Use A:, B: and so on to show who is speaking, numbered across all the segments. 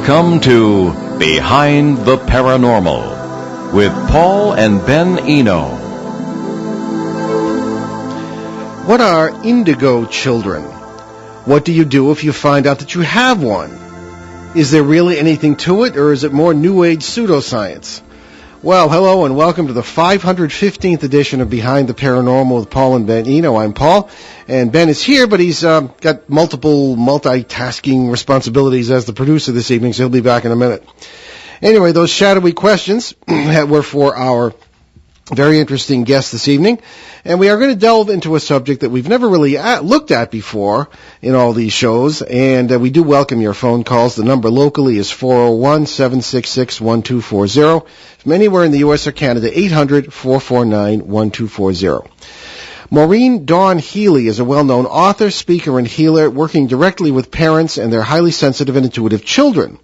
A: Welcome to Behind the Paranormal with Paul and Ben Eno.
B: What are indigo children? What do you do if you find out that you have one? Is there really anything to it, or is it more New Age pseudoscience? Well, hello and welcome to the 515th edition of Behind the Paranormal with Paul and Ben Eno. I'm Paul, and Ben is here, but he's got multiple multitasking responsibilities as the producer this evening, so he'll be back in a minute. Anyway, those shadowy questions were for our very interesting guest this evening, and we are going to delve into a subject that we've never really looked at before in all these shows, and we do welcome your phone calls. The number locally is 401-766-1240. From anywhere in the U.S. or Canada, 800-449-1240. Maureen Dawn Healy is a well-known author, speaker, and healer working directly with parents and their highly sensitive and intuitive children.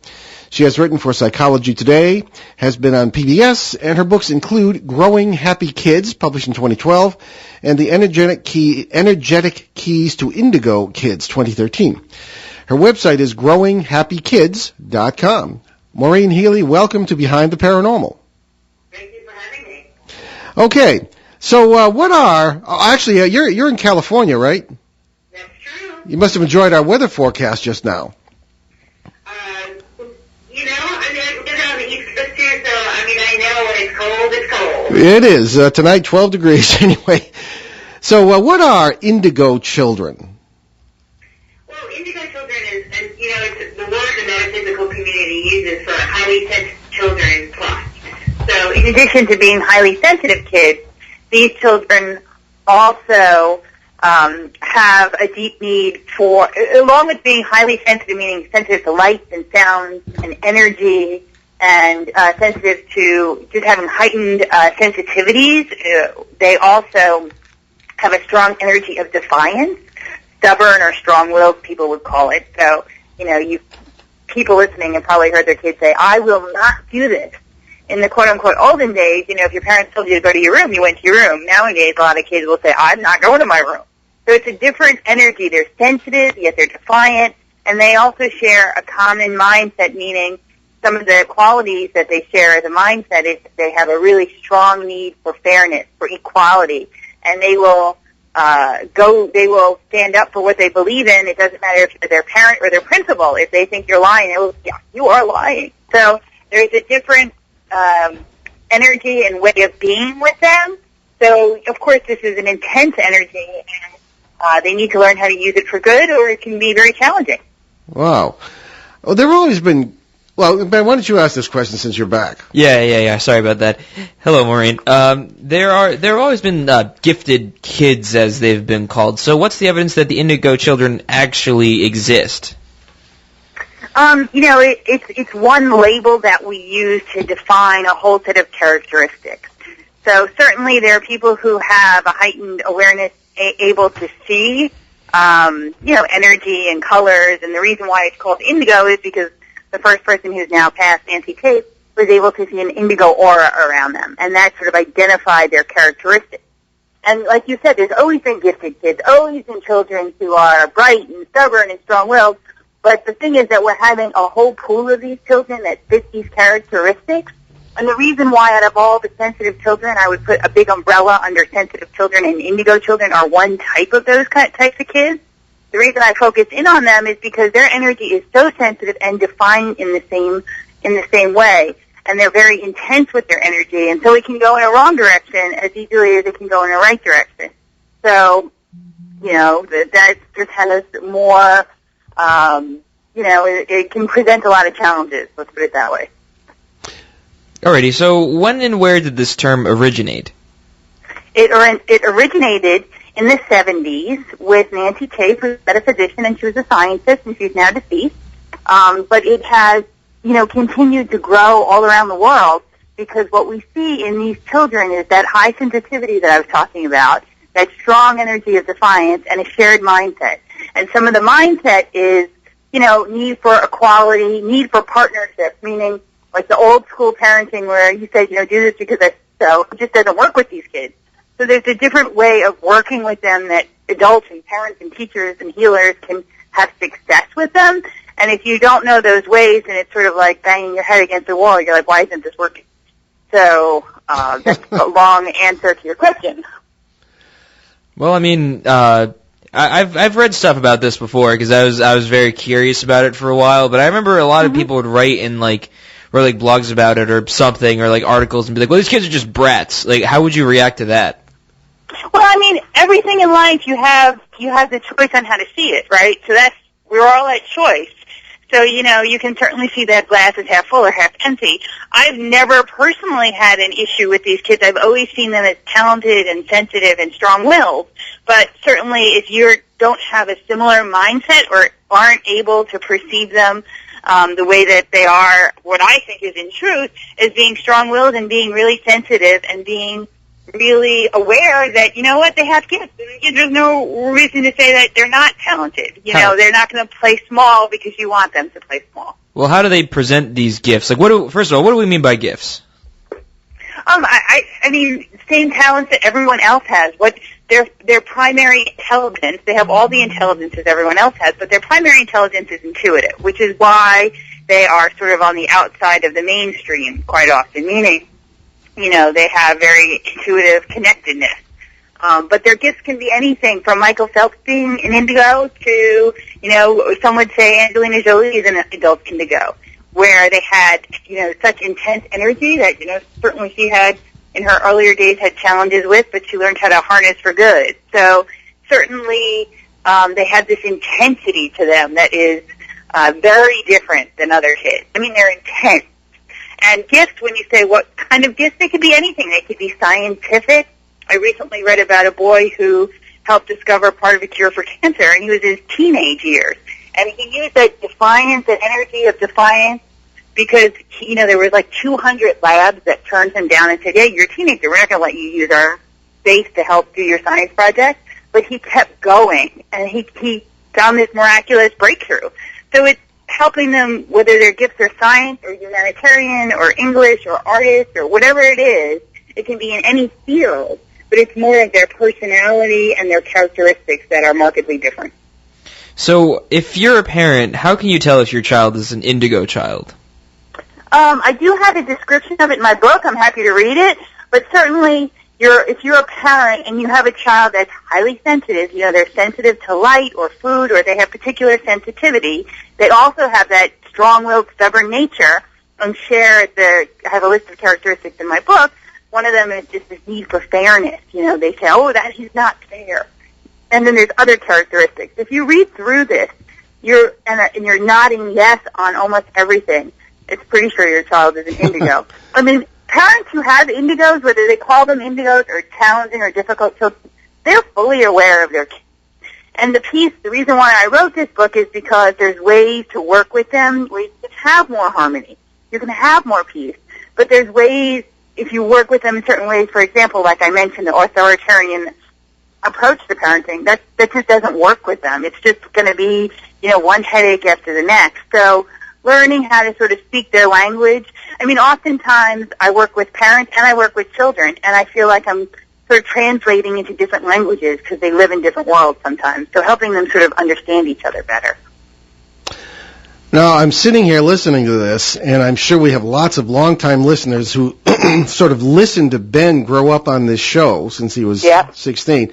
B: She has written for Psychology Today, has been on PBS, and her books include Growing Happy Kids, published in 2012, and The Energetic Keys to Indigo Kids, 2013. Her website is growinghappykids.com. Maureen Healy, welcome to Behind the Paranormal.
C: Thank you for having me.
B: Okay, so you're in California, right?
C: That's true.
B: You must have enjoyed our weather forecast just now.
C: I know when it's cold, it's cold.
B: It is. Tonight, 12 degrees anyway. So what are indigo children?
C: Well, indigo children is it's the word the metaphysical community uses for highly sensitive children plus. So in addition to being highly sensitive kids, these children also have a deep need for, along with being highly sensitive, meaning sensitive to lights and sounds and energy, and sensitive to just having heightened sensitivities. They also have a strong energy of defiance, stubborn or strong-willed, people would call it. So, people listening have probably heard their kids say, I will not do this. In the quote-unquote olden days, if your parents told you to go to your room, you went to your room. Nowadays, a lot of kids will say, I'm not going to my room. So it's a different energy. They're sensitive, yet they're defiant, and they also share a common mindset, meaning some of the qualities that they share as a mindset is they have a really strong need for fairness, for equality, and they will stand up for what they believe in. It doesn't matter if you're their parent or their principal. If they think you're lying, they will, yeah, you are lying. So there's a different energy and way of being with them. So, of course, this is an intense energy, and they need to learn how to use it for good, or it can be very challenging.
B: Wow. Well, there have always been... Well, Ben, why don't you ask this question since you're back?
D: Yeah. Sorry about that. Hello, Maureen. There have always been gifted kids, as they've been called. So what's the evidence that the indigo children actually exist?
C: It's one label that we use to define a whole set of characteristics. So certainly there are people who have a heightened awareness, able to see, energy and colors. And the reason why it's called indigo is because the first person who's now passed Nancy Tate was able to see an indigo aura around them, and that sort of identified their characteristics. And like you said, there's always been gifted kids, always been children who are bright and stubborn and strong-willed, but the thing is that we're having a whole pool of these children that fit these characteristics, and the reason why out of all the sensitive children, I would put a big umbrella under sensitive children and indigo children are one type of those types of kids. The reason I focus in on them is because their energy is so sensitive and defined in the same way, and they're very intense with their energy, and so it can go in a wrong direction as easily as it can go in a right direction. So, that just has more, it can present a lot of challenges, let's put it that way.
D: Alrighty, so when and where did this term originate?
C: It originated in the 70s with Nancy Tate, who's a metaphysician, and she was a scientist, and she's now deceased. But it has, continued to grow all around the world because what we see in these children is that high sensitivity that I was talking about, that strong energy of defiance, and a shared mindset. And some of the mindset is, need for equality, need for partnership, meaning like the old school parenting where you say, do this because it just doesn't work with these kids. So there's a different way of working with them that adults and parents and teachers and healers can have success with them. And if you don't know those ways, and it's sort of like banging your head against the wall, you're like, why isn't this working? So that's a long answer to your question.
D: Well, I mean, I've read stuff about this before because I was very curious about it for a while. But I remember a lot of people would write in write blogs about it or something, or like articles, and be like, "Well, these kids are just brats." Like, how would you react to that?
C: Well, I mean, everything in life you have the choice on how to see it, right? So we're all at choice. So, you can certainly see that glass is half full or half empty. I've never personally had an issue with these kids. I've always seen them as talented and sensitive and strong-willed. But certainly if you don't have a similar mindset or aren't able to perceive them the way that they are, what I think is in truth, is being strong-willed and being really sensitive and being really aware that, they have gifts. There's no reason to say that they're not talented. They're not going to play small because you want them to play small.
D: Well, how do they present these gifts? Like, first of all, what do we mean by gifts?
C: I mean, same talents that everyone else has. What their primary intelligence, they have all the intelligences everyone else has, but their primary intelligence is intuitive, which is why they are sort of on the outside of the mainstream quite often, meaning, they have very intuitive connectedness. But their gifts can be anything from Michael Phelps being an indigo to, some would say Angelina Jolie is an adult indigo, where they had, such intense energy that, certainly she had, in her earlier days, had challenges with, but she learned how to harness for good. So certainly they have this intensity to them that is very different than other kids. I mean, they're intense. And gifts, when you say what kind of gifts, they could be anything. They could be scientific. I recently read about a boy who helped discover part of a cure for cancer, and he was in his teenage years. And he used that defiance, that energy of defiance, because, there was like 200 labs that turned him down and said, yeah, you're a teenager. We're not going to let you use our space to help do your science project. But he kept going, and he found this miraculous breakthrough. So it's helping them, whether their gifts are science or humanitarian or English or artist or whatever it is. It can be in any field, but it's more of their personality and their characteristics that are markedly different.
D: So if you're a parent, how can you tell if your child is an indigo child?
C: I do have a description of it in my book. I'm happy to read it. But certainly, if you're a parent and you have a child that's highly sensitive, they're sensitive to light or food, or they have particular sensitivity, they also have that strong-willed, stubborn nature, and I have a list of characteristics in my book. One of them is just this need for fairness. They say, that is not fair. And then there's other characteristics. If you read through this, you're nodding yes on almost everything, it's pretty sure your child is an indigo. I mean, parents who have indigos, whether they call them indigos or challenging or difficult children, they're fully aware of their kids. And the reason why I wrote this book is because there's ways to work with them where you can have more harmony. You can have more peace. But there's ways, if you work with them in certain ways, for example, like I mentioned, the authoritarian approach to parenting, that just doesn't work with them. It's just going to be, one headache after the next. So learning how to sort of speak their language. I mean, oftentimes I work with parents and I work with children, and I feel like I'm sort of translating into different languages because they live in different worlds sometimes. So helping them sort of understand each other better.
B: Now, I'm sitting here listening to this, and I'm sure we have lots of longtime listeners who sort of listened to Ben grow up on this show since he was 16.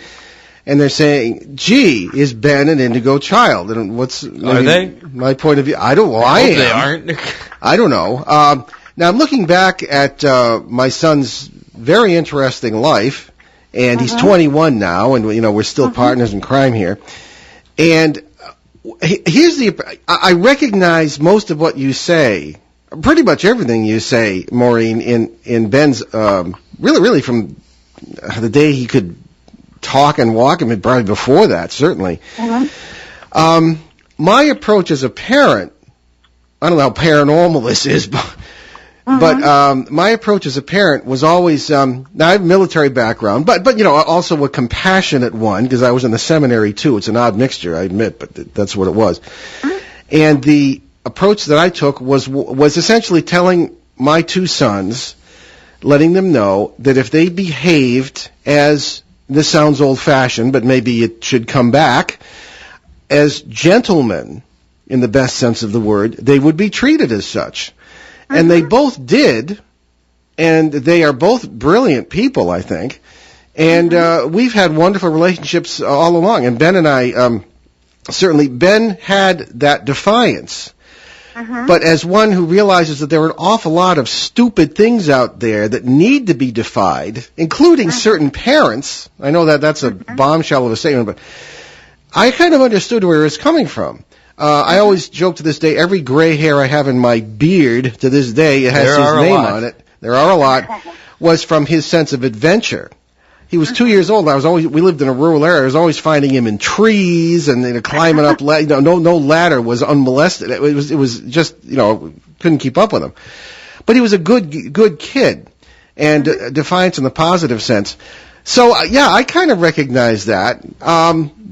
B: And they're saying, gee, is Ben an indigo child? And what's
D: Are they?
B: My point of view? I don't know. I am.
D: They aren't.
B: I don't know. Now, I'm looking back at my son's very interesting life, and he's 21 now, and, we're still partners in crime here. And I recognize most of what you say, pretty much everything you say, Maureen, in Ben's, really from the day he could talk and walk, probably before that, certainly. My approach as a parent, I don't know how paranormal this is, but my approach as a parent was always, now I have a military background, but also a compassionate one, because I was in the seminary too. It's an odd mixture, I admit, but that's what it was. And the approach that I took was essentially telling my two sons, letting them know that if they behaved as, this sounds old-fashioned, but maybe it should come back, as gentlemen, in the best sense of the word, they would be treated as such. And they both did, and they are both brilliant people, I think. And we've had wonderful relationships all along. And Ben and I, certainly, Ben had that defiance. But as one who realizes that there are an awful lot of stupid things out there that need to be defied, including certain parents, I know that that's a bombshell of a statement, but I kind of understood where it was coming from. I always joke to this day, every gray hair I have in my beard to this day, it has his name on it. There are a lot. Was from his sense of adventure. He was 2 years old. We lived in a rural area. I was always finding him in trees and climbing up. No ladder was unmolested. It was just couldn't keep up with him. But he was a good kid, and defiance in the positive sense. So I kind of recognize that.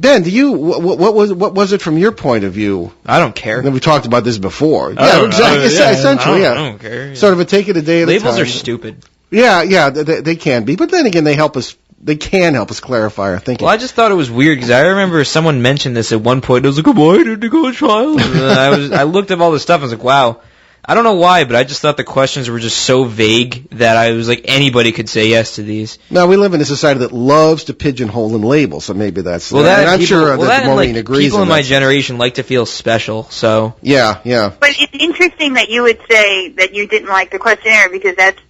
B: Ben, do you? What was it from your point of view?
D: I don't care.
B: We talked about this before. Exactly. Essentially,
D: I don't care.
B: Sort of a take it a day at a time.
D: Labels are stupid.
B: Yeah, they can be. But then again, they help us. They can help us clarify our thinking.
D: Well, I just thought it was weird because I remember someone mentioned this at one point. It was like, why did you go child? And I looked up all this stuff and I was like, wow. I don't know why, but I just thought the questions were just so vague that I was like, anybody could say yes to these.
B: Now, we live in a society that loves to pigeonhole and label, so maybe that's...
D: Well,
B: and I'm sure that Maureen agrees.
D: People in my generation like to feel special, so...
B: Yeah.
C: But it's interesting that you would say that you didn't like the questionnaire because that's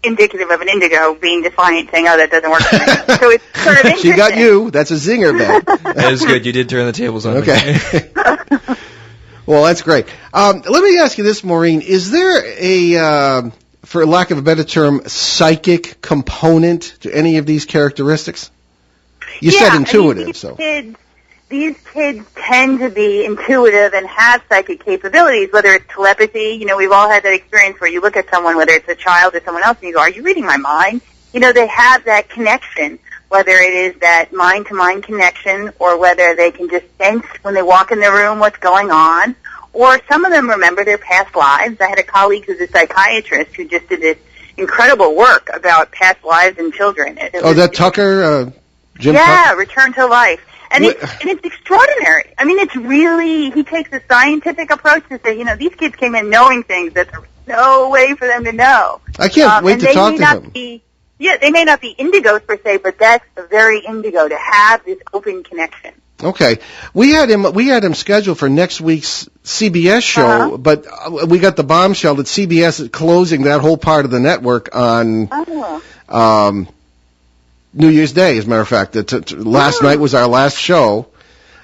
C: indicative of an indigo being defiant, saying, oh, that doesn't work for me. So it's sort of interesting.
B: She got you. That's a zinger, Ben.
D: That is good. You did turn the tables on me.
B: Okay. Well, that's great. Let me ask you this, Maureen. Is there a, for lack of a better term, psychic component to any of these characteristics? You said intuitive,
C: These kids tend to be intuitive and have psychic capabilities, whether it's telepathy. We've all had that experience where you look at someone, whether it's a child or someone else, and you go, are you reading my mind? They have that connection, whether it is that mind-to-mind connection or whether they can just sense when they walk in the room what's going on. Or some of them remember their past lives. I had a colleague who's a psychiatrist who just did this incredible work about past lives and children.
B: That Tucker? Jim Tucker?
C: Return to Life. And it's extraordinary. I mean, it's really, he takes a scientific approach to say, these kids came in knowing things that there's no way for them to know.
B: I can't wait to talk to him.
C: They may not be indigos per se, but that's very indigo to have this open connection.
B: Okay. We had him scheduled for next week's CBS show, but we got the bombshell that CBS is closing that whole part of the network on New Year's Day, as a matter of fact. Last night was our last show,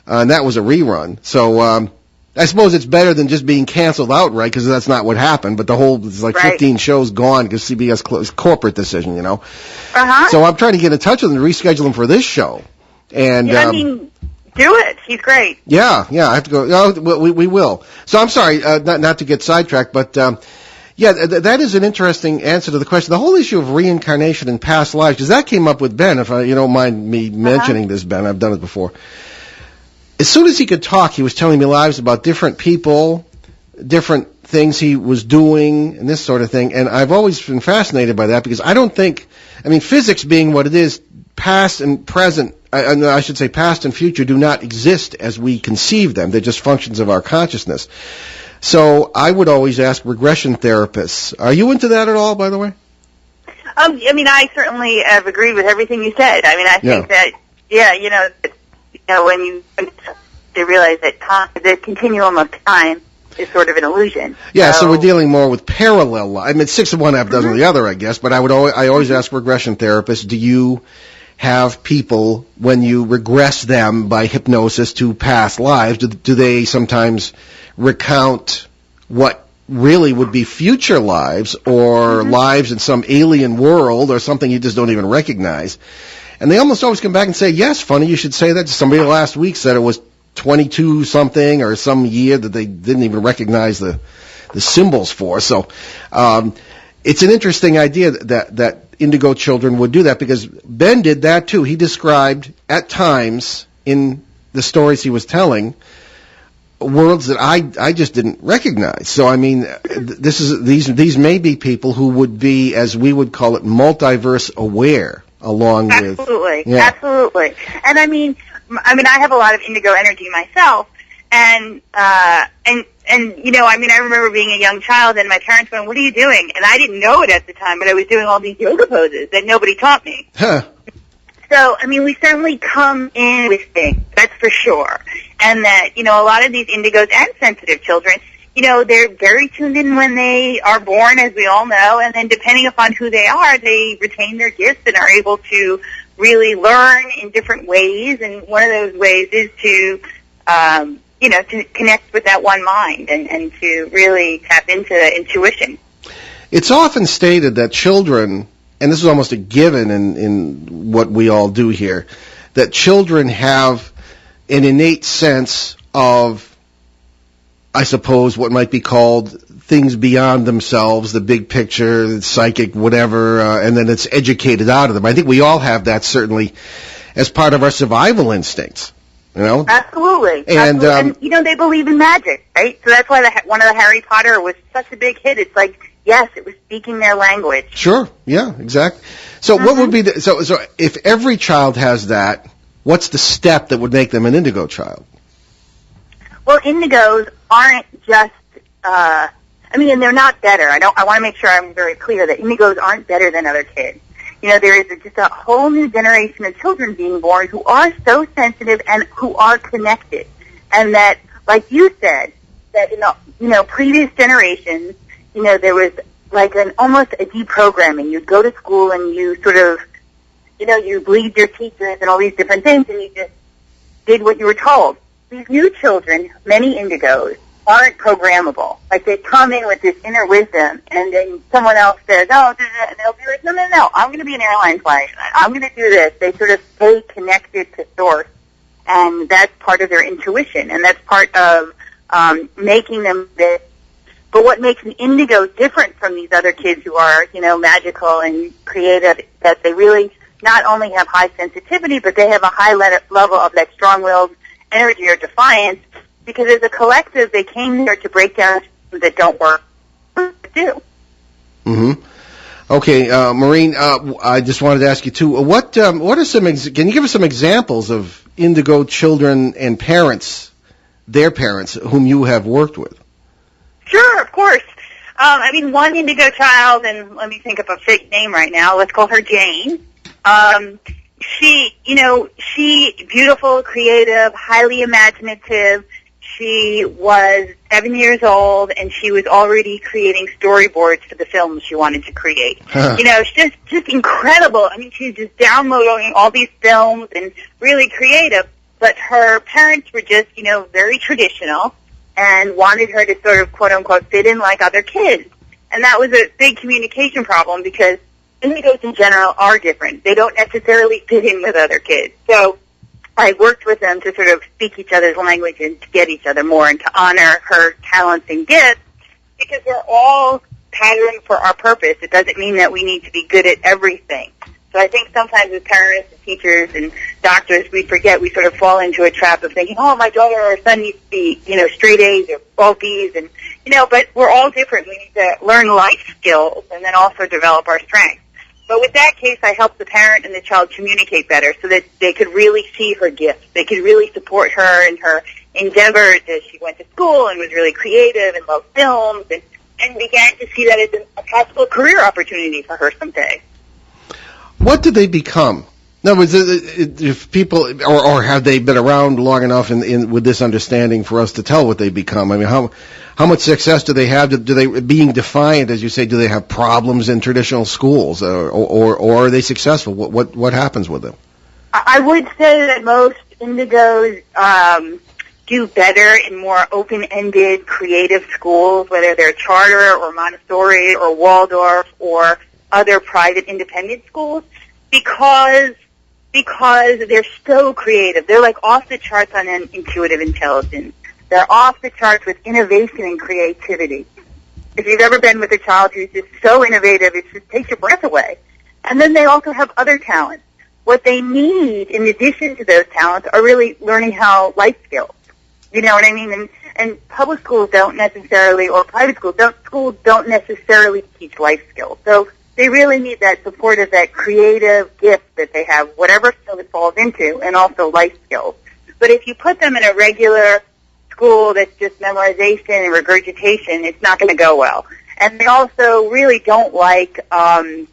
B: and that was a rerun. So I suppose it's better than just being canceled outright, because that's not what happened. But it's like 15 shows gone because CBS closed. Corporate decision, So I'm trying to get in touch with him to reschedule him for this show. And
C: do it. He's great.
B: Yeah. I have to go. Oh, we will. So I'm sorry, not to get sidetracked, but. That is an interesting answer to the question. The whole issue of reincarnation in past lives, because that came up with Ben, if you don't mind me mentioning this, Ben. I've done it before. As soon as he could talk, he was telling me lives about different people, different things he was doing, and this sort of thing. And I've always been fascinated by that because I don't think, physics being what it is, past and present, I should say past and future, do not exist as we conceive them. They're just functions of our consciousness. So I would always ask regression therapists. Are you into that at all, by the way?
C: I certainly have agreed with everything you said. I think that, when they realize that the continuum of time is sort of an illusion.
B: Yeah, so we're dealing more with parallel. 6 of one, half dozen of the other, I guess. But I always ask regression therapists, do you have people, when you regress them by hypnosis to past lives, do they sometimes recount what really would be future lives or lives in some alien world or something you just don't even recognize? And they almost always come back and say, yes, funny you should say that. Somebody last week said it was 22-something or some year that they didn't even recognize the symbols for. So it's an interesting idea that indigo children would do that, because Ben did that too. He described at times in the stories he was telling worlds that I just didn't recognize. So these may be people who would be, as we would call it, multiverse aware, along
C: absolutely. And I have a lot of indigo energy myself, And you know, I mean, I remember being a young child and my parents going, "What are you doing?" And I didn't know it at the time, but I was doing all these yoga poses that nobody taught me.
B: Huh.
C: So, I mean, we certainly come in with things, that's for sure. And that, you know, a lot of these indigos and sensitive children, you know, they're very tuned in when they are born, as we all know, and then depending upon who they are, they retain their gifts and are able to really learn in different ways. And one of those ways is to, you know, to connect with that one mind and to really tap into intuition.
B: It's often stated that children, and this is almost a given in what we all do here, that children have an innate sense of, I suppose, what might be called things beyond themselves, the big picture, the psychic, whatever, and then it's educated out of them. I think we all have that, certainly, as part of our survival instincts. You know?
C: Absolutely.
B: And,
C: and you know, they believe in magic, right? So that's why one of the Harry Potter was such a big hit. It's like, yes, it was speaking their language.
B: Sure. Yeah, exactly. So what would be so if every child has that, what's the step that would make them an indigo child?
C: Well, indigos aren't just, I mean, and they're not better. I want to make sure I'm very clear that indigos aren't better than other kids. You know, there is just a whole new generation of children being born who are so sensitive and who are connected. And that, like you said, that in the, you know, previous generations, you know, there was like almost a deprogramming. You'd go to school and you sort of, you know, you believed your teachers and all these different things and you just did what you were told. These new children, many indigos, aren't programmable. Like, they come in with this inner wisdom, and then someone else says, "Oh," and they'll be like, no, I'm going to be an airline flight. I'm going to do this. They sort of stay connected to source, and that's part of their intuition, and that's part of making them this. But what makes an indigo different from these other kids who are, you know, magical and creative, that they really not only have high sensitivity, but they have a high level of that strong-willed energy or defiance, because as a collective, they came here to break down things that don't work. Do.
B: Mm-hmm. Okay, Maureen, I just wanted to ask you too. What are some? Can you give us some examples of indigo children and parents, their parents, whom you have worked with?
C: Sure, of course. I mean, one indigo child, and let me think of a fake name right now. Let's call her Jane. She beautiful, creative, highly imaginative. She was 7 years old, and she was already creating storyboards for the films she wanted to create. Huh. You know, it's just incredible. I mean, she's just downloading all these films and really creative, but her parents were just, you know, very traditional and wanted her to sort of, quote-unquote, fit in like other kids. And that was a big communication problem because indigos in general are different. They don't necessarily fit in with other kids. So I worked with them to sort of speak each other's language and to get each other more and to honor her talents and gifts, because we're all patterned for our purpose. It doesn't mean that we need to be good at everything. So I think sometimes as parents and teachers and doctors, we forget, we sort of fall into a trap of thinking, oh, my daughter or son needs to be, you know, straight A's or all B's, and, you know, but we're all different. We need to learn life skills and then also develop our strengths. But with that case, I helped the parent and the child communicate better so that they could really see her gifts. They could really support her in her endeavors as she went to school and was really creative and loved films and began to see that as a possible career opportunity for her someday.
B: What do they become? No, if people, or have they been around long enough with this understanding for us to tell what they become? I mean, how much success do they have? Do they, being defiant, as you say, do they have problems in traditional schools, or are they successful? What happens with them?
C: I would say that most indigos do better in more open-ended, creative schools, whether they're charter or Montessori or Waldorf or other private independent schools, because they're so creative. They're like off the charts on intuitive intelligence. They're off the charts with innovation and creativity. If you've ever been with a child who's just so innovative, it just takes your breath away. And then they also have other talents. What they need, in addition to those talents, are really learning how life skills. You know what I mean? And public schools don't necessarily, or private schools don't necessarily teach life skills. So they really need that support of that creative gift that they have, whatever skill it falls into, and also life skills. But if you put them in a regular school that's just memorization and regurgitation, it's not going to go well. And they also really don't like, oftentimes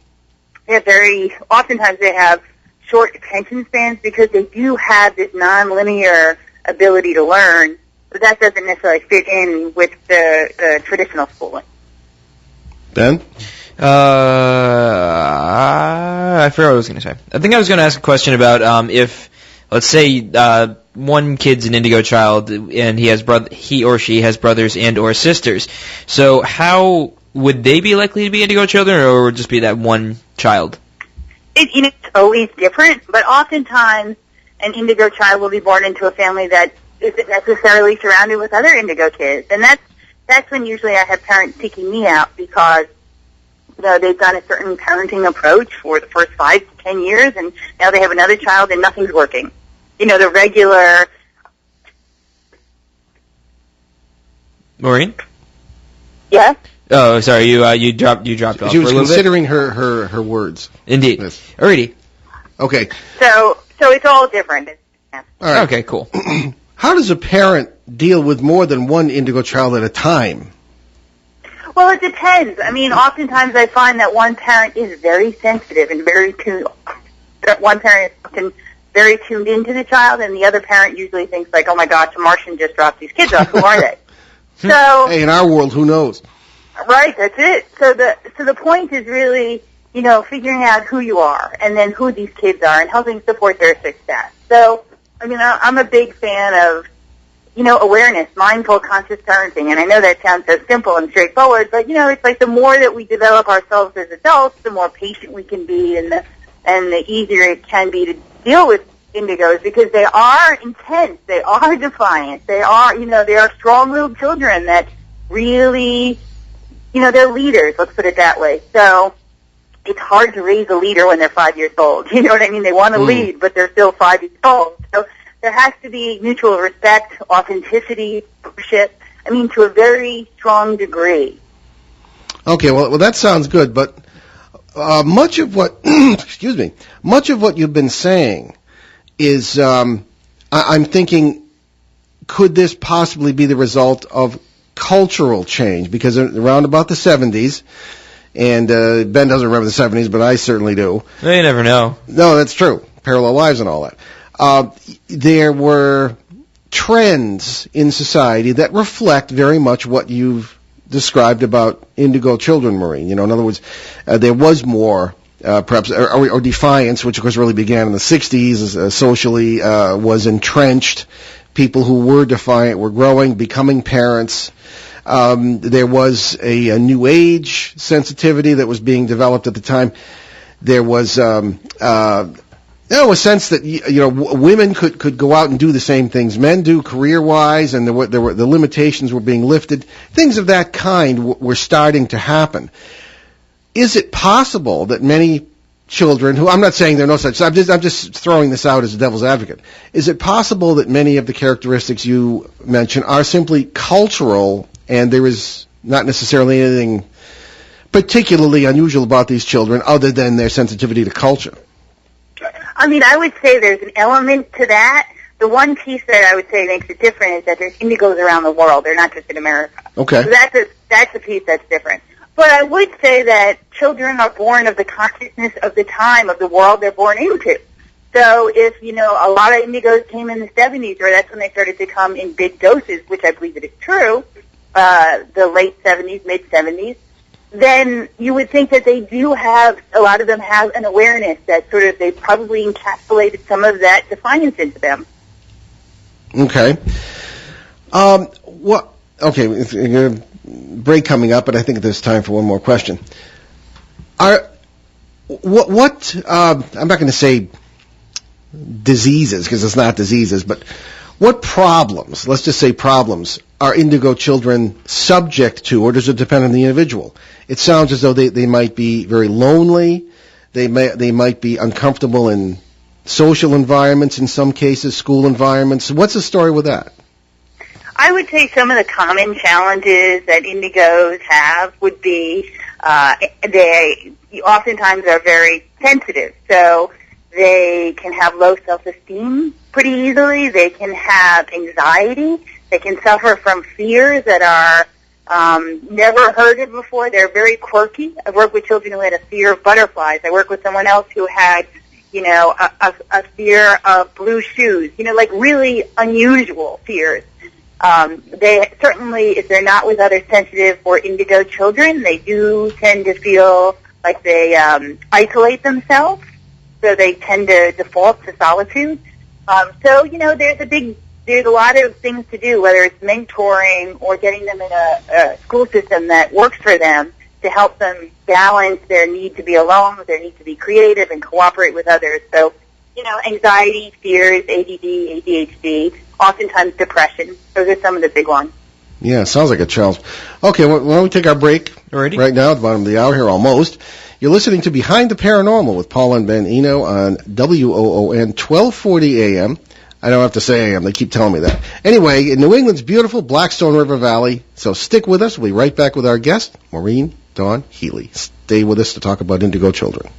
C: they have short attention spans because they do have this nonlinear ability to learn, but that doesn't necessarily fit in with the traditional schooling.
B: Ben?
D: I forgot what I was going to say. I think I was going to ask a question about if, let's say, one kid's an Indigo child and he or she has brothers and or sisters. So how would they be likely to be Indigo children, or would it just be that one child?
C: It's always different, but oftentimes an Indigo child will be born into a family that isn't necessarily surrounded with other Indigo kids, and that's when usually I have parents seeking me out because they've done a certain parenting approach for the first 5 to 10 years, and now they have another child and nothing's working. The regular.
D: Maureen?
C: Yes?
D: Oh, sorry, you dropped off.
B: She was
D: for a little
B: considering her words.
D: Indeed.
B: Yes.
D: Alrighty.
B: Okay.
C: So it's all different.
B: All right.
D: Okay, cool.
B: How does a parent deal with more than one Indigo child at a time?
C: Well, it depends. I mean, oftentimes I find that one parent is very sensitive and very tuned. One parent is often very tuned into the child, and the other parent usually thinks like, "Oh my gosh, a Martian just dropped these kids off. Who are they?" So,
B: hey, in our world, who knows?
C: Right, that's it. So the point is really, figuring out who you are and then who these kids are and helping support their success. So, I mean, I'm a big fan of, awareness, mindful, conscious parenting. And I know that sounds so simple and straightforward, but, it's like the more that we develop ourselves as adults, the more patient we can be and the easier it can be to deal with Indigos because they are intense, they are defiant, they are strong-willed children that really, they're leaders, let's put it that way. So it's hard to raise a leader when they're 5 years old. You know what I mean? They want to lead, but they're still 5 years old. So there has to be mutual respect, authenticity, leadership, to a very strong degree.
B: Okay, well, that sounds good, but much of what, much of what you've been saying is, I'm thinking, could this possibly be the result of cultural change? Because around about the 70s, and Ben doesn't remember the 70s, but I certainly do.
D: Well, you never know.
B: No, that's true. Parallel lives and all that. There were trends in society that reflect very much what you've described about Indigo children, Maureen. In other words, there was more, perhaps, or defiance, which of course really began in the 60s, socially was entrenched. People who were defiant were growing, becoming parents. There was a new age sensitivity that was being developed at the time. There was a sense that women could go out and do the same things men do career-wise, and the limitations were being lifted. Things of that kind were starting to happen. Is it possible that many children who, I'm not saying there are no such, I'm just throwing this out as a devil's advocate. Is it possible that many of the characteristics you mentioned are simply cultural, and there is not necessarily anything particularly unusual about these children other than their sensitivity to culture?
C: I would say there's an element to that. The one piece that I would say makes it different is that there's Indigos around the world. They're not just in America.
B: Okay. So
C: that's a piece that's different. But I would say that children are born of the consciousness of the time, of the world they're born into. So if, a lot of Indigos came in the 70s, or that's when they started to come in big doses, which I believe it is true, the late 70s, mid-70s, then you would think that they do have, a lot of them have an awareness that sort of they probably encapsulated some of that defiance into them. Okay.
B: Okay, break coming up, but I think there's time for one more question. I'm not going to say diseases, because it's not diseases, but what problems, let's just say problems, are Indigo children subject to, or does it depend on the individual? It sounds as though they might be very lonely, they might be uncomfortable in social environments in some cases, school environments. What's the story with that?
C: I would say some of the common challenges that Indigos have would be they oftentimes are very sensitive. So they can have low self-esteem pretty easily. They can have anxiety. They can suffer from fears that are never heard of before. They're very quirky. I work with children who had a fear of butterflies. I work with someone else who had, a fear of blue shoes. Like really unusual fears. They certainly, if they're not with other sensitive or indigo children, they do tend to feel like they isolate themselves. So they tend to default to solitude. There's a lot of things to do, whether it's mentoring or getting them in a school system that works for them to help them balance their need to be alone with their need to be creative and cooperate with others. So, anxiety, fears, ADD, ADHD, oftentimes depression. Those are some of the big ones.
B: Yeah, sounds like a challenge. Okay, why don't we take our break right now at the bottom of the hour here almost. You're listening to Behind the Paranormal with Paul and Ben Eno on WOON 1240 AM. I don't have to say AM. They keep telling me that. Anyway, in New England's beautiful Blackstone River Valley. So stick with us. We'll be right back with our guest, Maureen Dawn Healy. Stay with us to talk about indigo children.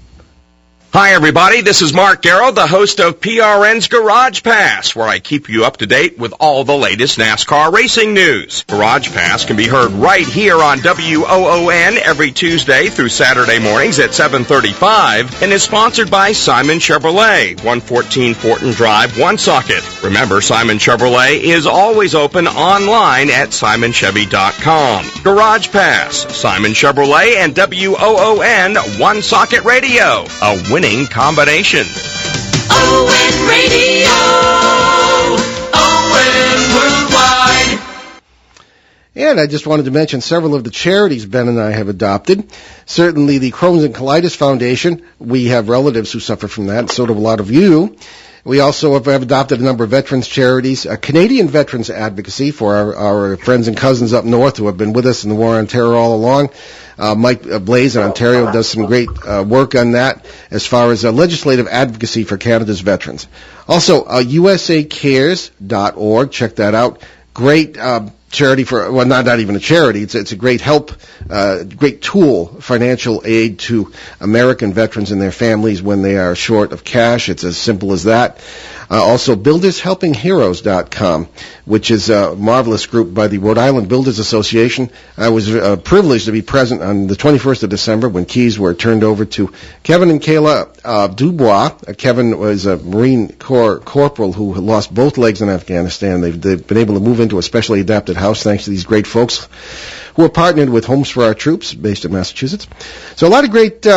E: Hi, everybody. This is Mark Garrow, the host of PRN's Garage Pass, where I keep you up to date with all the latest NASCAR racing news. Garage Pass can be heard right here on WOON every Tuesday through Saturday mornings at 7:35 and is sponsored by Simon Chevrolet, 114 Fortin Drive, Woonsocket. Remember, Simon Chevrolet is always open online at simonchevy.com. Garage Pass, Simon Chevrolet, and WOON Woonsocket Radio. A winning combination.
F: ON Radio, ON Worldwide.
B: And I just wanted to mention several of the charities Ben and I have adopted. Certainly the Crohn's and Colitis Foundation. We have relatives who suffer from that, and so do a lot of you. We also have adopted a number of veterans charities, Canadian Veterans Advocacy for our friends and cousins up north who have been with us in the War on Terror all along. Mike Blaze in Ontario does some great work on that as far as legislative advocacy for Canada's veterans. Also, usacares.org, check that out. Great charity for, well, not even a charity. It's a great help, great tool, financial aid to American veterans and their families when they are short of cash. It's as simple as that. Also, BuildersHelpingHeroes.com, which is a marvelous group by the Rhode Island Builders Association. I was privileged to be present on the 21st of December when keys were turned over to Kevin and Kayla Dubois. Kevin was a Marine Corps corporal who lost both legs in Afghanistan. They've been able to move into a specially adapted house thanks to these great folks who are partnered with Homes for Our Troops based in Massachusetts. So a lot of great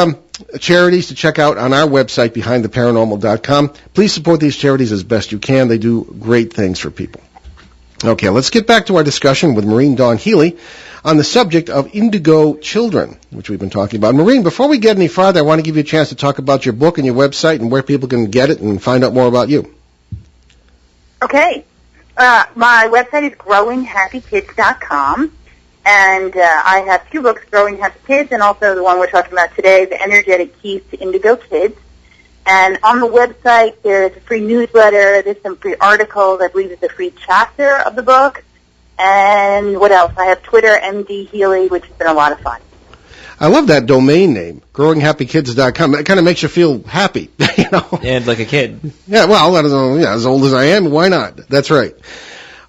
B: charities to check out on our website, behindtheparanormal.com. Please support these charities as best you can. They do great things for people. Okay, let's get back to our discussion with Maureen Dawn Healy on the subject of indigo children, which we've been talking about. Maureen, before we get any farther, I want to give you a chance to talk about your book and your website and where people can get it and find out more about you.
C: Okay. My website is growinghappykids.com. And I have two books, Growing Happy Kids, and also the one we're talking about today, The Energetic Keys to Indigo Kids. And on the website, there's a free newsletter, there's some free articles, I believe there's a free chapter of the book. And what else? I have Twitter, MD Healy, which has been a lot of fun.
B: I love that domain name, growinghappykids.com. It kind of makes you feel happy, you know.
D: And like a kid.
B: Yeah, well, as old as I am, why not? That's right.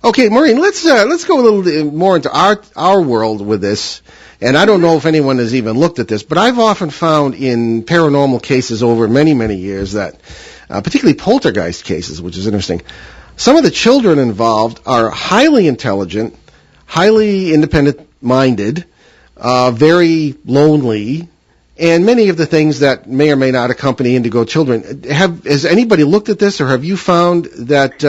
B: Okay, Maureen, let's go a little more into our world with this. And I don't know if anyone has even looked at this, but I've often found in paranormal cases over many, many years that, particularly poltergeist cases, which is interesting, some of the children involved are highly intelligent, highly independent-minded, very lonely, and many of the things that may or may not accompany indigo children. Has anybody looked at this, or have you found that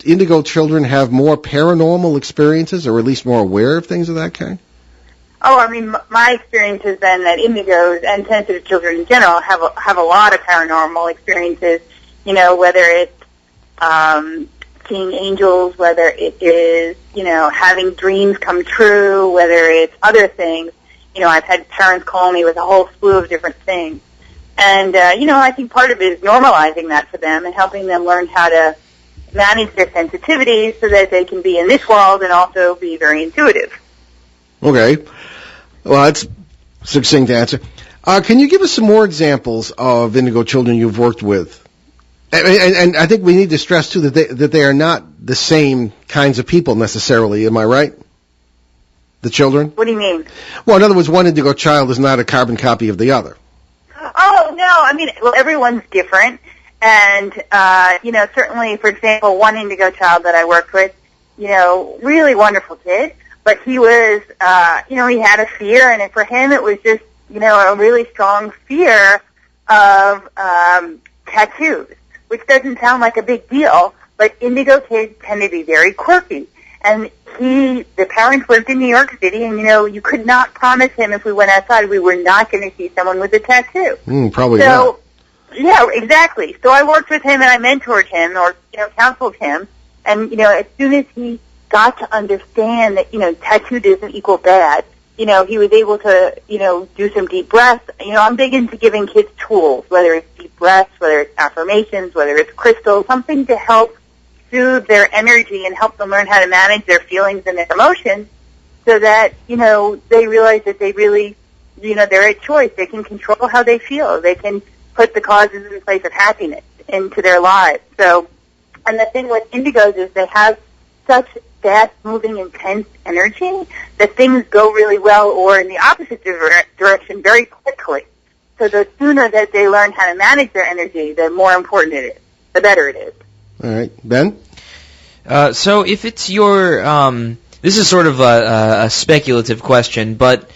B: indigo children have more paranormal experiences, or at least more aware of things of that kind?
C: Oh, I mean, my experience has been that indigos and sensitive children in general have a lot of paranormal experiences. You know, whether it's seeing angels, whether it is, you know, having dreams come true, whether it's other things. You know, I've had parents call me with a whole slew of different things. And, you know, I think part of it is normalizing that for them and helping them learn how to manage their sensitivities so that they can be in this world and also be very intuitive.
B: Okay. Well, that's succinct answer. Can you give us some more examples of indigo children you've worked with? And I think we need to stress, too, that they are not the same kinds of people necessarily. Am I right? The children?
C: What do you mean?
B: Well, in other words, one indigo child is not a carbon copy of the other.
C: Oh, no. I mean, well, everyone's different. And, certainly, for example, one indigo child that I worked with, really wonderful kid. But he was, he had a fear. And for him, it was just, a really strong fear of tattoos, which doesn't sound like a big deal. But indigo kids tend to be very quirky. And the parents lived in New York City, and, you could not promise him if we went outside we were not going to see someone with a tattoo.
B: Probably not.
C: Yeah, exactly. So I worked with him, and I mentored him or, counseled him. And, as soon as he got to understand that, tattoo doesn't equal bad, he was able to, do some deep breaths. I'm big into giving kids tools, whether it's deep breaths, whether it's affirmations, whether it's crystals, something to help soothe their energy and help them learn how to manage their feelings and their emotions so that, they realize that they really, they're at choice. They can control how they feel. They can put the causes in place of happiness into their lives. So, and the thing with indigos is they have such fast-moving, intense energy that things go really well or in the opposite direction very quickly. So the sooner that they learn how to manage their energy, the more important it is, the better it is.
B: All right. Ben?
D: So if it's your, this is sort of a speculative question, but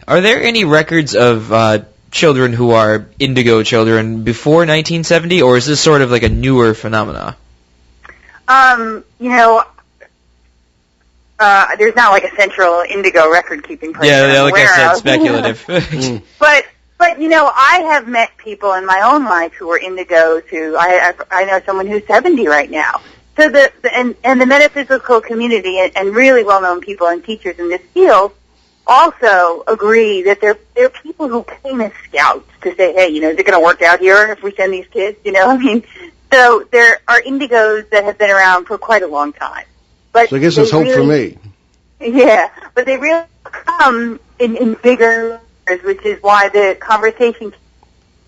D: are there any records of children who are indigo children before 1970, or is this sort of like a newer phenomena?
C: There's not like a central indigo record-keeping place.
D: Yeah, like I said, speculative.
C: But I have met people in my own life who are indigos who I know someone who's 70 right now. So the metaphysical community and really well-known people and teachers in this field also agree that they're people who came as scouts to say, hey, is it going to work out here if we send these kids? So there are indigos that have been around for quite a long time. But
B: so I guess there's hope for me.
C: Yeah, but they really come in bigger, which is why the conversation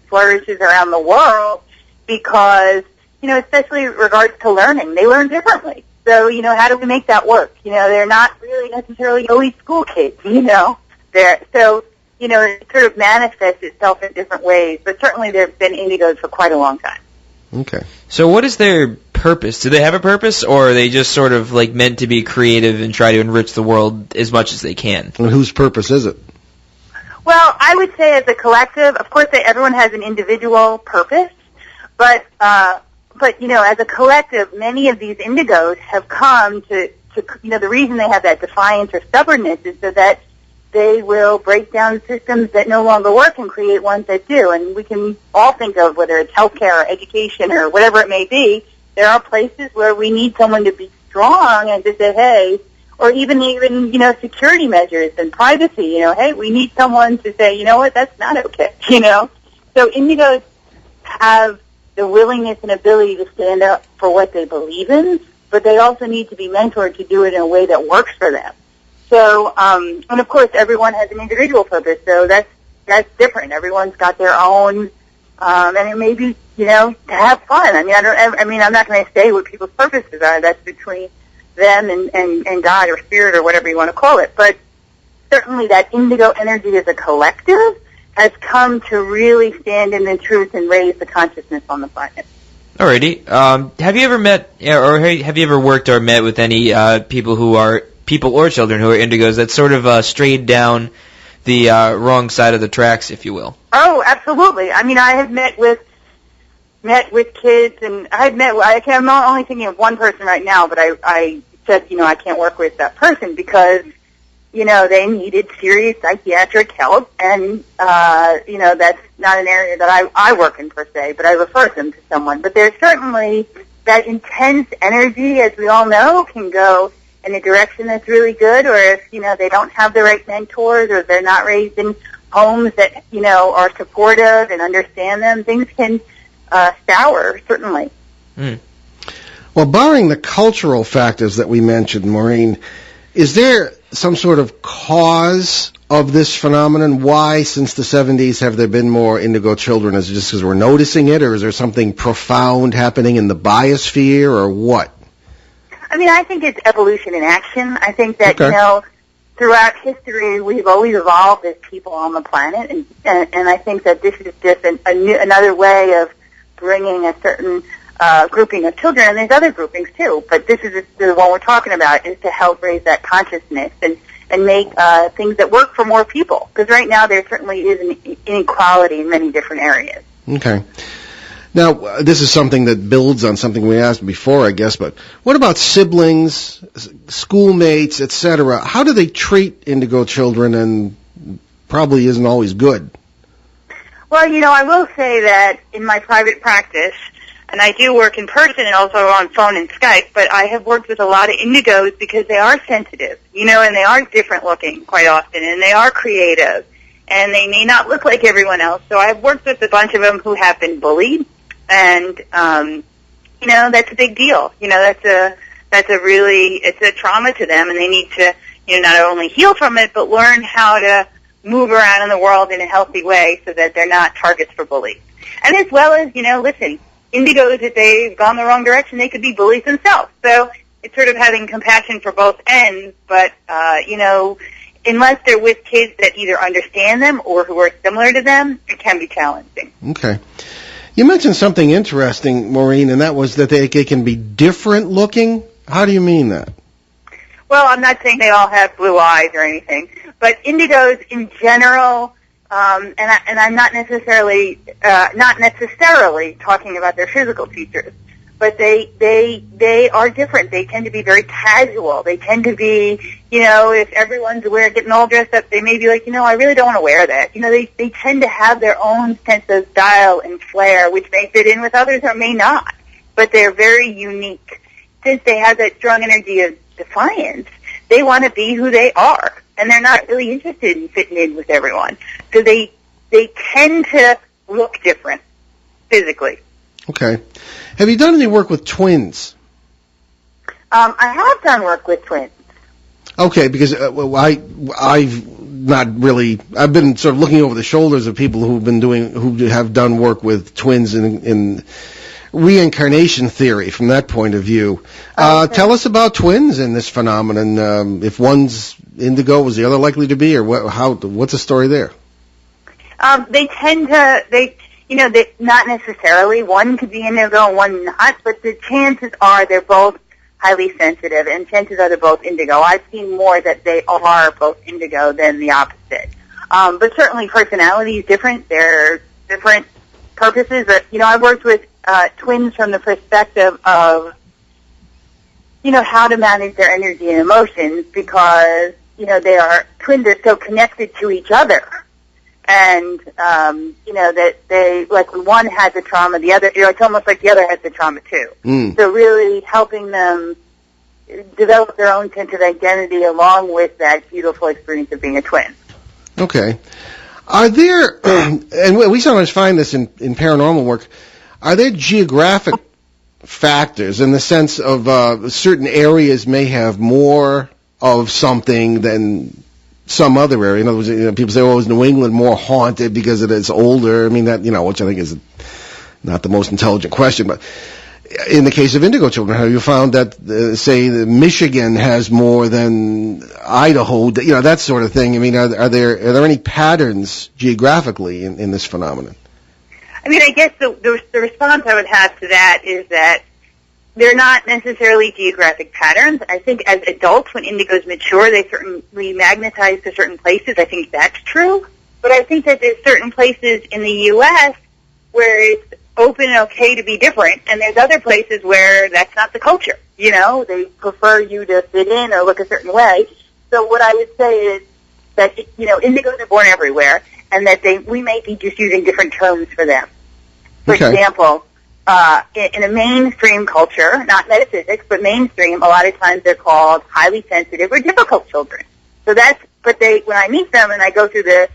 C: flourishes around the world because, especially in regards to learning, they learn differently. So, how do we make that work? They're not really necessarily elite school kids, it sort of manifests itself in different ways, but certainly there have been indigos for quite a long time.
B: Okay.
D: So what is their purpose? Do they have a purpose, or are they just sort of like meant to be creative and try to enrich the world as much as they can?
B: And whose purpose is it?
C: Well, I would say as a collective, of course, everyone has an individual purpose, but as a collective, many of these indigos have come to the reason they have that defiance or stubbornness is so that they will break down systems that no longer work and create ones that do. And we can all think of whether it's healthcare or education or whatever it may be, there are places where we need someone to be strong and to say, hey, or even security measures and privacy, hey, we need someone to say, that's not okay, So indigos have the willingness and ability to stand up for what they believe in, but they also need to be mentored to do it in a way that works for them. So, and of course, everyone has an individual purpose, so that's different. Everyone's got their own, and it may be, to have fun. I'm not going to say what people's purposes are. That's between them and God or spirit or whatever you want to call it. But certainly that indigo energy as a collective has come to really stand in the truth and raise the consciousness on the planet.
D: Alrighty. Have you ever met, or have you ever worked or met with any people or children who are indigos that sort of strayed down the wrong side of the tracks, if you will?
C: Oh, absolutely. I mean, I have met with kids, and I'm not only thinking of one person right now, but I said, I can't work with that person because, they needed serious psychiatric help, and, that's not an area that I work in per se, but I refer them to someone. But there's certainly that intense energy, as we all know, can go in a direction that's really good, or if, they don't have the right mentors, or they're not raised in homes that, are supportive and understand them, things can sour, certainly.
D: Mm.
B: Well, barring the cultural factors that we mentioned, Maureen, is there some sort of cause of this phenomenon? Why, since the 70s, have there been more indigo children? Is it just because we're noticing it, or is there something profound happening in the biosphere, or what?
C: I mean, I think it's evolution in action. I think that,
B: Okay.
C: Throughout history, we've always evolved as people on the planet, and I think that this is just another way of bringing a certain grouping of children, and there's other groupings too, but this is the one we're talking about, is to help raise that consciousness and make things that work for more people, because right now there certainly is an inequality in many different areas.
B: Okay. Now, this is something that builds on something we asked before, I guess, but what about siblings, schoolmates, etc.? How do they treat indigo children, and probably isn't always good?
C: Well, I will say that in my private practice, and I do work in person and also on phone and Skype, but I have worked with a lot of indigos because they are sensitive, and they are different looking quite often, and they are creative, and they may not look like everyone else. So I've worked with a bunch of them who have been bullied, and, that's a big deal. It's a trauma to them, and they need to, not only heal from it, but learn how to move around in the world in a healthy way so that they're not targets for bullies. And as well as, listen, indigos, if they've gone the wrong direction, they could be bullies themselves. So it's sort of having compassion for both ends, but, unless they're with kids that either understand them or who are similar to them, it can be challenging.
B: Okay. You mentioned something interesting, Maureen, and that was that they can be different looking. How do you mean that?
C: Well, I'm not saying they all have blue eyes or anything, but indigos in general, and I'm not necessarily talking about their physical features, but they are different. They tend to be very casual. They tend to be, if everyone's getting all dressed up, they may be like, I really don't want to wear that. They tend to have their own sense of style and flair, which may fit in with others or may not, but they're very unique. Since they have that strong energy of defiance, they want to be who they are, and they're not really interested in fitting in with everyone. So they tend to look different physically.
B: Okay. Have you done any work with twins?
C: I have done work with twins.
B: Okay, because I've been sort of looking over the shoulders of people who have done work with twins in reincarnation theory from that point of view.
C: Okay.
B: Tell us about twins and this phenomenon. If one's indigo, is the other likely to be, or what's the story there?
C: They tend to, not necessarily. One could be indigo and one not, but the chances are they're both highly sensitive, and chances are they're both indigo. I've seen more that they are both indigo than the opposite. But certainly personality is different. They're different purposes. But, I've worked with twins from the perspective of, how to manage their energy and emotions, because, twins are so connected to each other. And, that they, like when one has a trauma, the other, it's almost like the other has the trauma too. So really helping them develop their own sense of identity along with that beautiful experience of being a twin.
B: Okay. Are there, and we sometimes find this in paranormal work, are there geographic factors in the sense of certain areas may have more of something than some other area? In other words, people say, is New England more haunted because it's older? I mean, that, which I think is not the most intelligent question, but in the case of indigo children, have you found that, say, Michigan has more than Idaho, that sort of thing? I mean, are there any patterns geographically in this phenomenon?
C: I mean, I guess the response I would have to that is that they're not necessarily geographic patterns. I think as adults, when indigos mature, they certainly magnetize to certain places. I think that's true. But I think that there's certain places in the U.S. where it's open and okay to be different, and there's other places where that's not the culture. They prefer you to fit in or look a certain way. So what I would say is that, indigos are born everywhere, and that we may be just using different terms for them. For example, in a mainstream culture, not metaphysics, but mainstream, a lot of times they're called highly sensitive or difficult children. So when I meet them and I go through the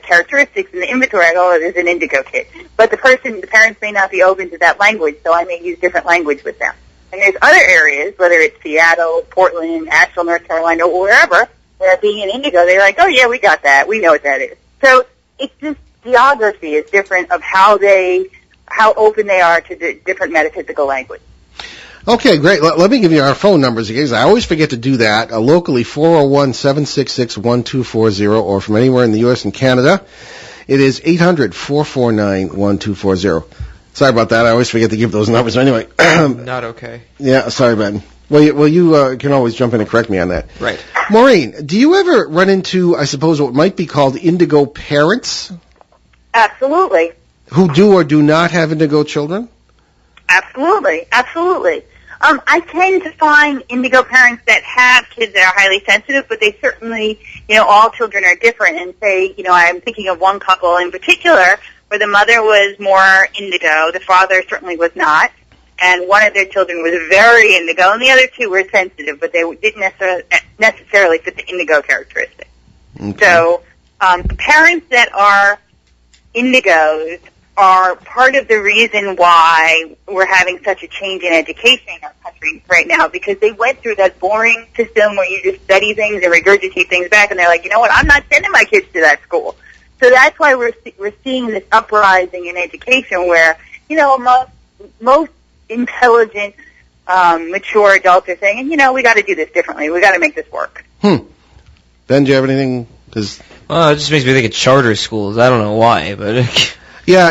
C: characteristics in the inventory, I go, there's an indigo kid. But the parents may not be open to that language, so I may use different language with them. And there's other areas, whether it's Seattle, Portland, Asheville, North Carolina, or wherever, Where being an Indigo, they're like, oh yeah, we got that. We know what that is. So it's just geography is different of how open they are to the different metaphysical language.
B: Okay, great. Let me give you our phone numbers again. I always forget to do that. Locally, 401-766-1240, or from anywhere in the U.S. and Canada, it is 800-449-1240. Sorry about that. I always forget to give those numbers. Anyway.
D: Not okay.
B: Yeah, sorry, Ben. Well, you can always jump in and correct me on that.
D: Right.
B: Maureen, do you ever run into, I suppose, what might be called Indigo parents?
C: Absolutely.
B: Who do or do not have Indigo children?
C: Absolutely. I tend to find Indigo parents that have kids that are highly sensitive, but they certainly, all children are different. And say, I'm thinking of one couple in particular where the mother was more Indigo, the father certainly was not, and one of their children was very Indigo, and the other two were sensitive, but they didn't necessarily fit the Indigo characteristic.
B: Okay.
C: So parents that are Indigos are part of the reason why we're having such a change in education in our country right now, because they went through that boring system where you just study things and regurgitate things back, and they're like, you know what, I'm not sending my kids to that school. So that's why we're seeing this uprising in education where, most intelligent, mature adults are saying, we got to do this differently. We got to make this work.
B: Ben, do you have anything?
D: Well, it just makes me think of charter schools. I don't know why, but...
B: Yeah,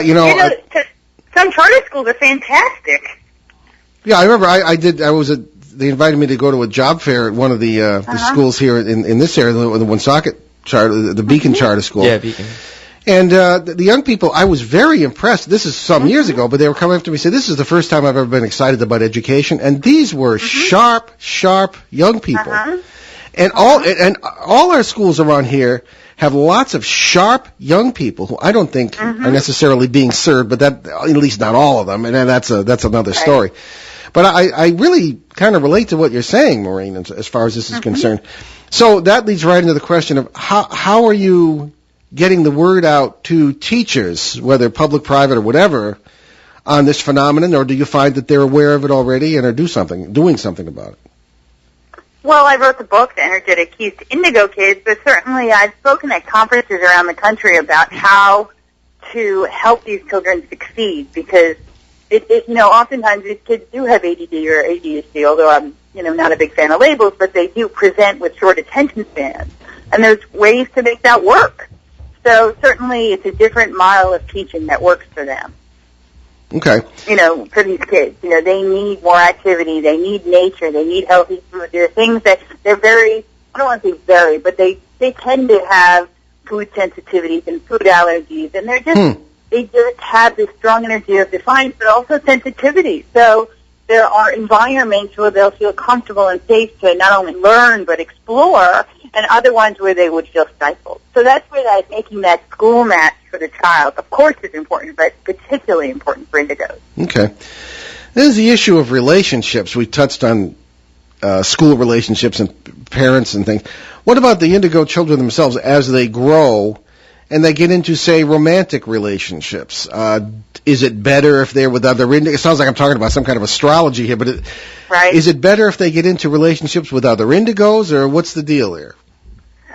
C: some charter schools are fantastic.
B: Yeah, I remember they invited me to go to a job fair at one of the schools here in this area, the Woonsocket charter, the Beacon Charter School.
D: Yeah, Beacon.
B: And the young people, I was very impressed. This is some years ago, but they were coming up to me and said, this is the first time I've ever been excited about education. And these were sharp young people. And all our schools around here have lots of sharp young people who I don't think are necessarily being served, but that, at least not all of them, and that's another story. But I really kind of relate to what you're saying, Maureen, as far as this is concerned. So that leads right into the question of how are you getting the word out to teachers, whether public, private, or whatever, on this phenomenon, or do you find that they're aware of it already and are doing something about it?
C: Well, I wrote the book, The Energetic Keys to Indigo Kids, but certainly I've spoken at conferences around the country about how to help these children succeed, because oftentimes these kids do have ADD or ADHD, although I'm, not a big fan of labels, but they do present with short attention spans. And there's ways to make that work. So certainly it's a different model of teaching that works for them.
B: Okay.
C: For these kids, they need more activity, they need nature, they need healthy food. There are things that they're I don't want to say very, but they tend to have food sensitivities and food allergies, and they just have this strong energy of defiance, but also sensitivity. So there are environments where they'll feel comfortable and safe to not only learn, but explore, and other ones where they would feel stifled. So that's where making that school match for the child, of course, is important, but particularly important for Indigos.
B: Okay. There's the issue of relationships. We touched on school relationships and parents and things. What about the Indigo children themselves as they grow and they get into, say, romantic relationships? Is it better if they're with other Indigos? It sounds like I'm talking about some kind of astrology here, but is it better if they get into relationships with other Indigos, or what's the deal there?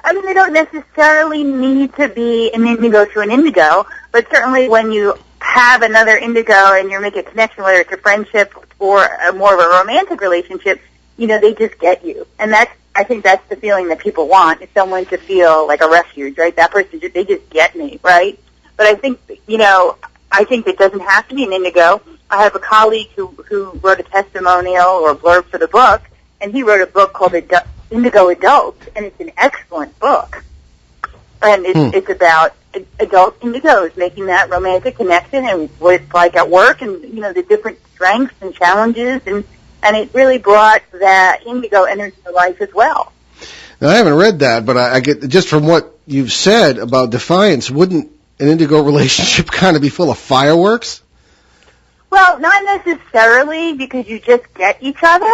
C: I mean, they don't necessarily need to be an Indigo to an Indigo, but certainly when you have another Indigo and you make a connection, whether it's a friendship or more of a romantic relationship, they just get you. And I think that's the feeling that people want, is someone to feel like a refuge, right? That person, they just get me, right? But I think, it doesn't have to be an Indigo. I have a colleague who wrote a testimonial or blurb for the book, and he wrote a book called Indigo Adults, and it's an excellent book. And it's about adult Indigos making that romantic connection and what it's like at work, and, the different strengths and challenges, and it really brought that Indigo energy to life as well.
B: Now, I haven't read that, but I get, just from what you've said about defiance, wouldn't an Indigo relationship kind of be full of fireworks?
C: Well, not necessarily, because you just get each other.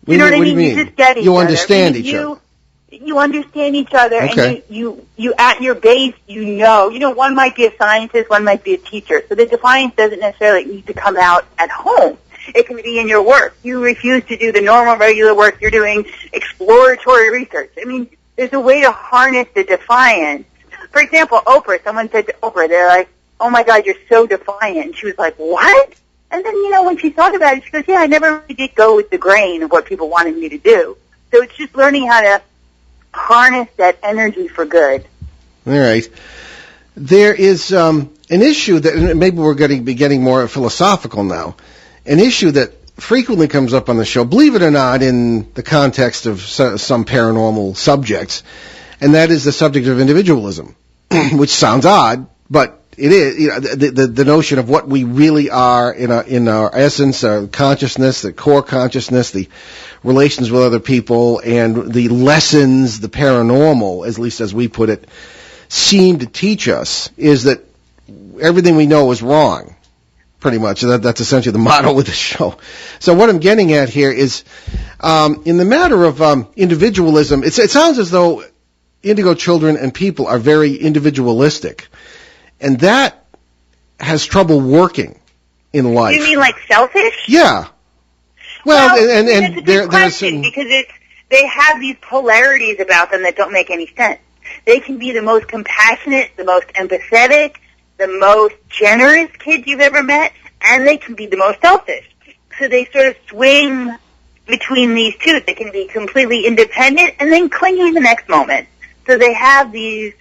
C: You know what I mean? You just get each other.
B: You understand each other.
C: You understand each other,
B: okay.
C: And you at your base, one might be a scientist, one might be a teacher. So the defiance doesn't necessarily need to come out at home. It can be in your work. You refuse to do the normal, regular work. You're doing exploratory research. I mean, there's a way to harness the defiance. For example, Oprah, someone said to Oprah, they're like, oh my God, you're so defiant. And she was like, what? And then, when she thought about it, she goes, yeah, I never really did go with the grain of what people wanted me to do. So it's just learning how to harness that energy for good.
B: All right. There is an issue that, maybe we're getting more philosophical now, an issue that frequently comes up on the show, believe it or not, in the context of some paranormal subjects, and that is the subject of individualism, which sounds odd, but it is. The notion of what we really are in our essence, our consciousness, the core consciousness, the relations with other people, and the lessons the paranormal, at least as we put it, seem to teach us, is that everything we know is wrong. Pretty much. That's essentially the motto with the show. So what I'm getting at here is, in the matter of individualism, it sounds as though indigo children and people are very individualistic, and that has trouble working in life.
C: You mean like selfish?
B: Yeah. Well, and
C: it's a good question, because they have these polarities about them that don't make any sense. They can be the most compassionate, the most empathetic, the most generous kids you've ever met, and they can be the most selfish. So they sort of swing between these two. They can be completely independent and then clingy the next moment. So they have these,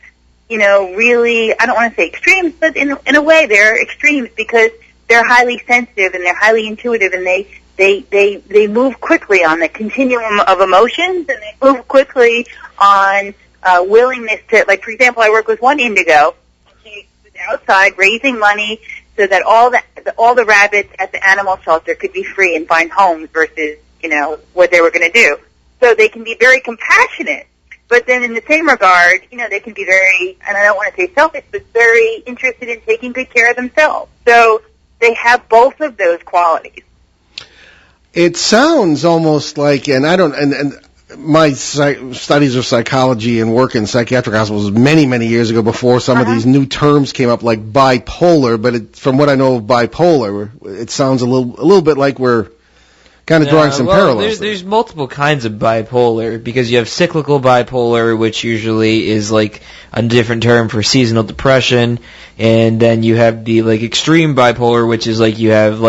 C: really, I don't want to say extremes, but in a way they're extremes because they're highly sensitive and they're highly intuitive, and they move quickly on the continuum of emotions, and they move quickly on willingness to, like, for example, I work with one indigo. She was outside raising money so that all the rabbits at the animal shelter could be free and find homes versus, what they were going to do. So they can be very compassionate, but then in the same regard, they can be very, and I don't want to say selfish, but very interested in taking good care of themselves. So they have both of those qualities.
B: It sounds almost like, and I don't, and my studies of psychology and work in psychiatric hospitals many, many years ago, before some of these new terms came up, like bipolar. But from what I know of bipolar, it sounds a little bit like we're kind of drawing some parallels.
D: There's multiple kinds of bipolar, because you have cyclical bipolar, which usually is like a different term for seasonal depression, and then you have the extreme bipolar, which is like you have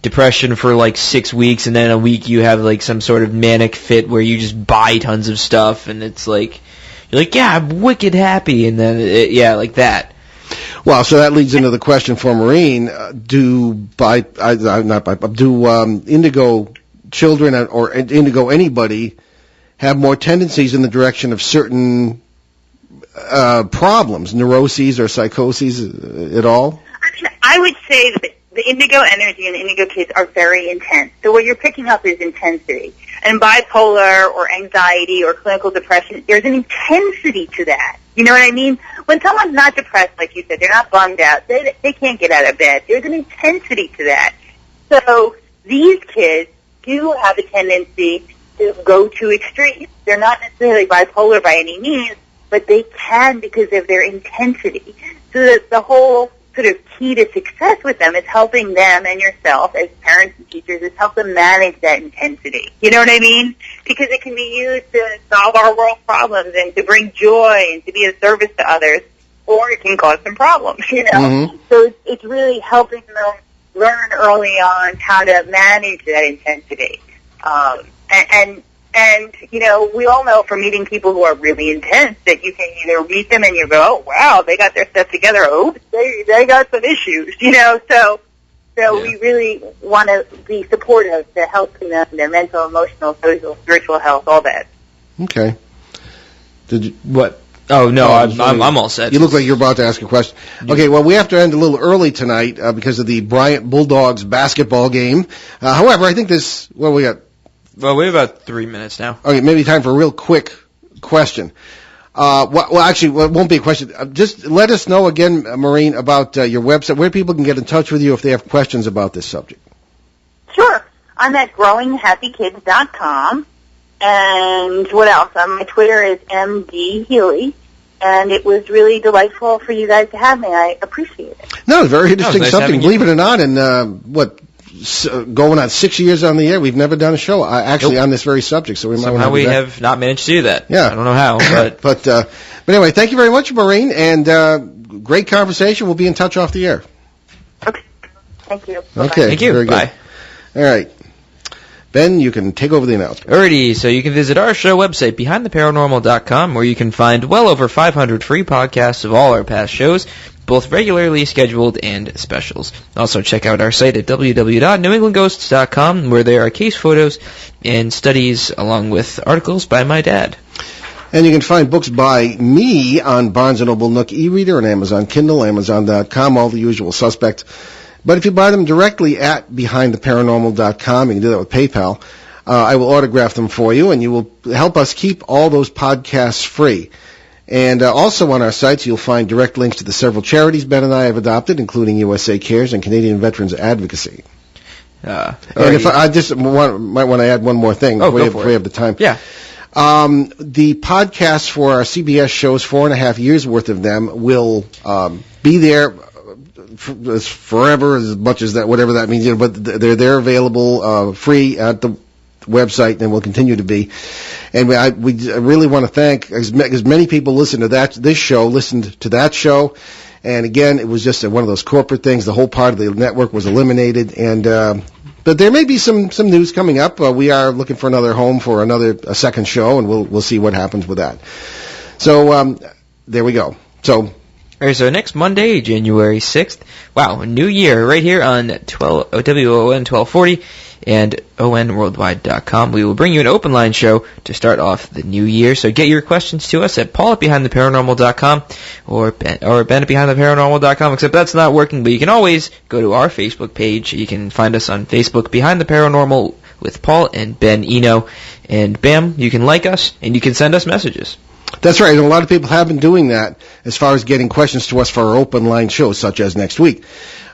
D: depression for 6 weeks, and then a week you have some sort of manic fit where you just buy tons of stuff, and it's you're yeah, I'm wicked happy, and then like that.
B: Well, so that leads into the question for Maureen: do indigo children or indigo anybody have more tendencies in the direction of certain problems, neuroses or psychoses at all?
C: I would say that the indigo energy and the indigo kids are very intense. So what you're picking up is intensity. And bipolar or anxiety or clinical depression, there's an intensity to that. You know what I mean? When someone's not depressed, like you said, they're not bummed out, they can't get out of bed. There's an intensity to that. So these kids do have a tendency to go to extremes. They're not necessarily bipolar by any means, but they can because of their intensity. So that the whole sort of key to success with them is helping them and yourself as parents and teachers is help them manage that intensity. You know what I mean? Because it can be used to solve our world problems and to bring joy and to be of service to others, or it can cause some problems,
B: Mm-hmm.
C: So it's really helping them learn early on how to manage that intensity. And, we all know from meeting people who are really intense that you can either meet them and you go, oh, wow, they got their stuff together. Oops, they got some issues, So we really want to be supportive to helping them, their mental, emotional, social, spiritual health, all that.
B: Okay. Did you...
D: What? Oh, no, I'm all set.
B: You look like you're about to ask a question. Okay, well, we have to end a little early tonight because of the Bryant Bulldogs basketball game. However, I think we got...
D: Well, we have about 3 minutes now.
B: Okay, maybe time for a real quick question. Actually, it won't be a question. Just let us know again, Maureen, about your website, where people can get in touch with you if they have questions about this subject.
C: Sure. I'm at growinghappykids.com. And what else? My Twitter is MD Healy. And it was really delightful for you guys to have me. I appreciate it.
B: No, very interesting
D: nice
B: subject. Believe it or not, in going on 6 years on the air. We've never done a show actually on this very subject, so we might want to
D: Somehow we have not managed to do that.
B: Yeah.
D: I don't know how, but...
B: but anyway, thank you very much, Maureen, and great conversation. We'll be in touch off the air.
C: Okay. Thank you. Bye-bye.
B: Okay.
D: Thank you.
B: Very good.
D: Bye.
B: All right. Ben, you can take over the announcement.
D: Alrighty, so you can visit our show website, BehindTheParanormal.com, where you can find well over 500 free podcasts of all our past shows, both regularly scheduled and specials. Also, check out our site at www.NewEnglandGhosts.com, where there are case photos and studies, along with articles by my dad.
B: And you can find books by me on Barnes & Noble Nook e-reader and Amazon Kindle, Amazon.com, all the usual suspects. But if you buy them directly at BehindTheParanormal.com, you can do that with PayPal, I will autograph them for you, and you will help us keep all those podcasts free. And also on our sites, you'll find direct links to the several charities Ben and I have adopted, including USA Cares and Canadian Veterans Advocacy. And if I just might want to add one more thing if we have the time.
D: Yeah.
B: The podcasts for our CBS shows, 4.5 years worth of them, will be there forever, as much as that, whatever that means. But they're available free at the website, and will continue to be. And we really want to thank as many people listened to this show, listened to that show. And again, it was just one of those corporate things. The whole part of the network was eliminated, and but there may be some news coming up. We are looking for another home for a second show, and we'll see what happens with that. So there we go. So.
D: All right, so next Monday, January 6th, wow, a new year, right here on WON 1240 and onworldwide.com. We will bring you an open line show to start off the new year. So get your questions to us at Paul at BehindTheParanormal.com or Ben at BehindTheParanormal.com, except that's not working, but you can always go to our Facebook page. You can find us on Facebook, Behind the Paranormal with Paul and Ben Eno. And bam, you can like us, and you can send us messages.
B: That's right, and a lot of people have been doing that as far as getting questions to us for our open line shows, such as next week.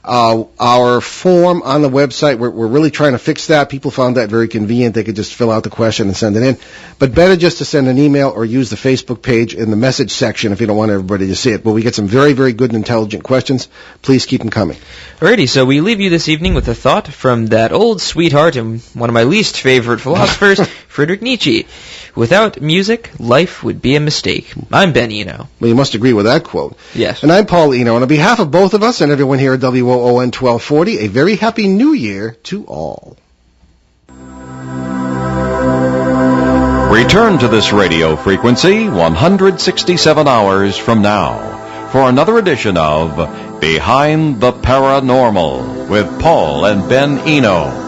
B: Our form on the website, we're really trying to fix that. People found that very convenient. They could just fill out the question and send it in. But better just to send an email or use the Facebook page in the message section if you don't want everybody to see it. But we get some very, very good and intelligent questions. Please keep them coming.
D: Alrighty, so we leave you this evening with a thought from that old sweetheart and one of my least favorite philosophers, Friedrich Nietzsche. Without music, life would be a mistake. I'm Ben Eno.
B: Well, you must agree with that quote.
D: Yes.
B: And I'm Paul Eno. And on behalf of both of us and everyone here at WON 1240, a very happy new year to all.
A: Return to this radio frequency 167 hours from now for another edition of Behind the Paranormal with Paul and Ben Eno.